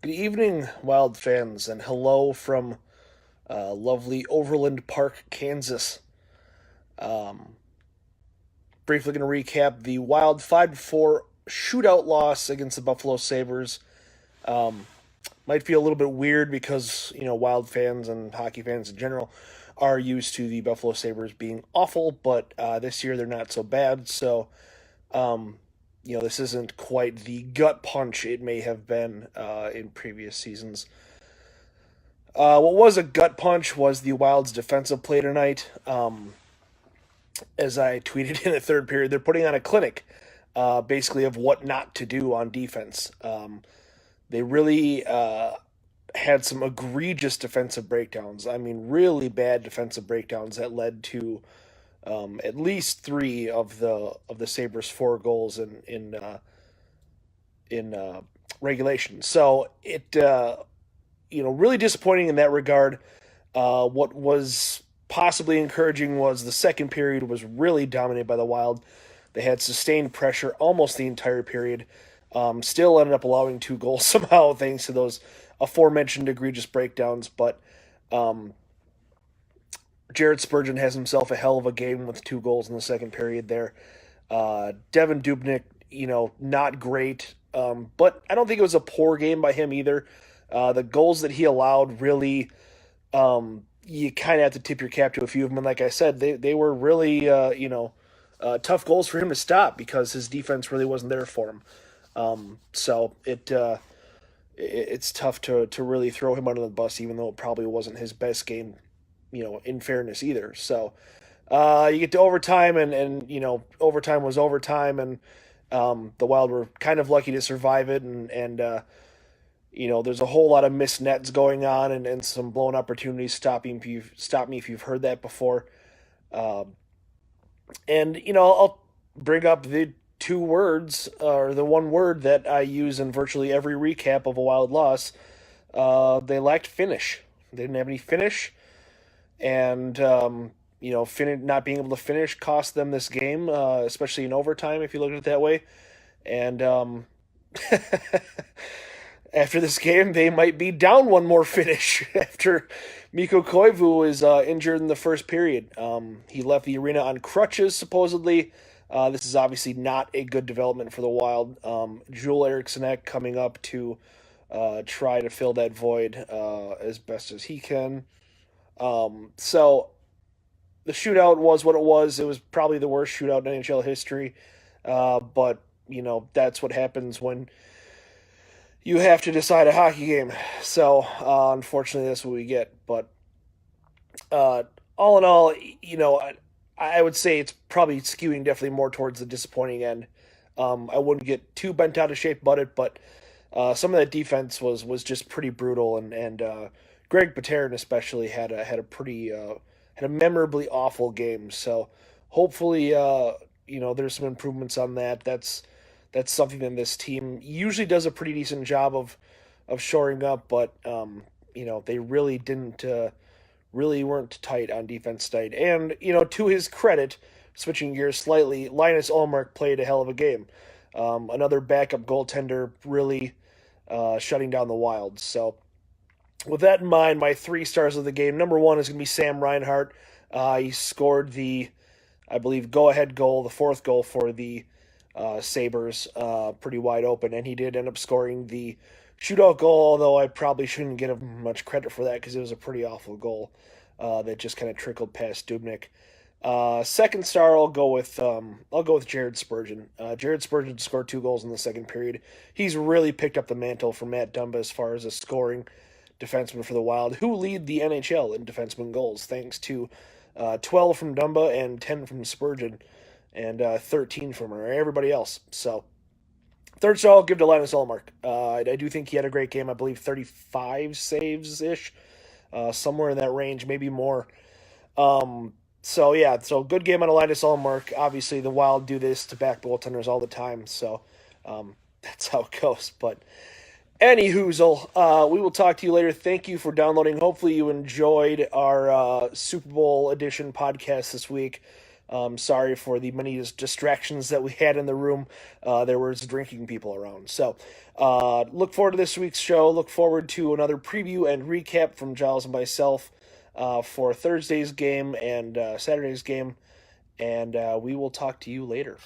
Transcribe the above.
Good evening, Wild fans, and hello from lovely Overland Park, Kansas. Um, Briefly going to recap the Wild 5-4 shootout loss against the Buffalo Sabres. Um, might feel a little bit weird because, Wild fans and hockey fans in general are used to the Buffalo Sabres being awful, but this year they're not so bad. So, um, this isn't quite the gut punch it may have been in previous seasons. What was a gut punch was the Wild's defensive play tonight. As I tweeted in the third period, they're putting on a clinic, basically of what not to do on defense. They really had some egregious defensive breakdowns. I mean, really bad defensive breakdowns that led to at least three of the Sabres' four goals in regulation. So it really disappointing in that regard. What was possibly encouraging was the second period was really dominated by the Wild. They had sustained pressure almost the entire period. Still ended up allowing two goals somehow thanks to those aforementioned egregious breakdowns. But Jared Spurgeon has himself a hell of a game with two goals in the second period there. Devin Dubnyk, not great, but I don't think it was a poor game by him either. The goals that he allowed really, you kind of have to tip your cap to a few of them. And like I said, they were really, tough goals for him to stop because his defense really wasn't there for him. So it's tough to really throw him under the bus, even though it probably wasn't his best game, in fairness either. So you get to overtime, and overtime was overtime, and the Wild were kind of lucky to survive it, and there's a whole lot of missed nets going on and some blown opportunities. Stop me if you've heard that before. And I'll bring up the two words or the one word that I use in virtually every recap of a Wild loss. They lacked finish. They didn't have any finish, and not being able to finish cost them this game, especially in overtime if you look at it that way. And after this game, they might be down one more finish after Mikko Koivu is injured in the first period. He left the arena on crutches, supposedly. This is obviously not a good development for the Wild. Joel Eriksson coming up to try to fill that void as best as he can. So the shootout was what it was. It was probably the worst shootout in NHL history. But, that's what happens when you have to decide a hockey game. So, unfortunately, that's what we get. But all in all, I would say it's probably skewing definitely more towards the disappointing end. I wouldn't get too bent out of shape about it, but some of that defense was just pretty brutal, and Greg Pateryn especially had a pretty had a memorably awful game. So hopefully, there's some improvements on that. That's something that this team usually does a pretty decent job of shoring up, but they really didn't really weren't tight on defense tonight. And to his credit, switching gears slightly, Linus Ullmark played a hell of a game. Another backup goaltender really shutting down the Wild. So with that in mind, my three stars of the game. Number one is going to be Sam Reinhart. He scored the, I believe, go-ahead goal, the fourth goal for the Sabres, pretty wide open, and he did end up scoring the shootout goal, although I probably shouldn't give him much credit for that because it was a pretty awful goal that just kind of trickled past Dubnyk. Second star, I'll go with Jared Spurgeon. Jared Spurgeon scored two goals in the second period. He's really picked up the mantle from Matt Dumba as far as a scoring defenseman for the Wild, who lead the NHL in defenseman goals, thanks to 12 from Dumba and 10 from Spurgeon, and 13 from everybody else. So, third star, I'll give to Linus Ullmark. I do think he had a great game. I believe 35 saves-ish, somewhere in that range, maybe more. So good game on Linus Ullmark. Obviously, the Wild do this to back goaltenders all the time, so that's how it goes. But any hoozle, we will talk to you later. Thank you for downloading. Hopefully, you enjoyed our Super Bowl edition podcast this week. Sorry for the many distractions that we had in the room. There was drinking people around. So look forward to this week's show. Look forward to another preview and recap from Giles and myself for Thursday's game and Saturday's game. And we will talk to you later.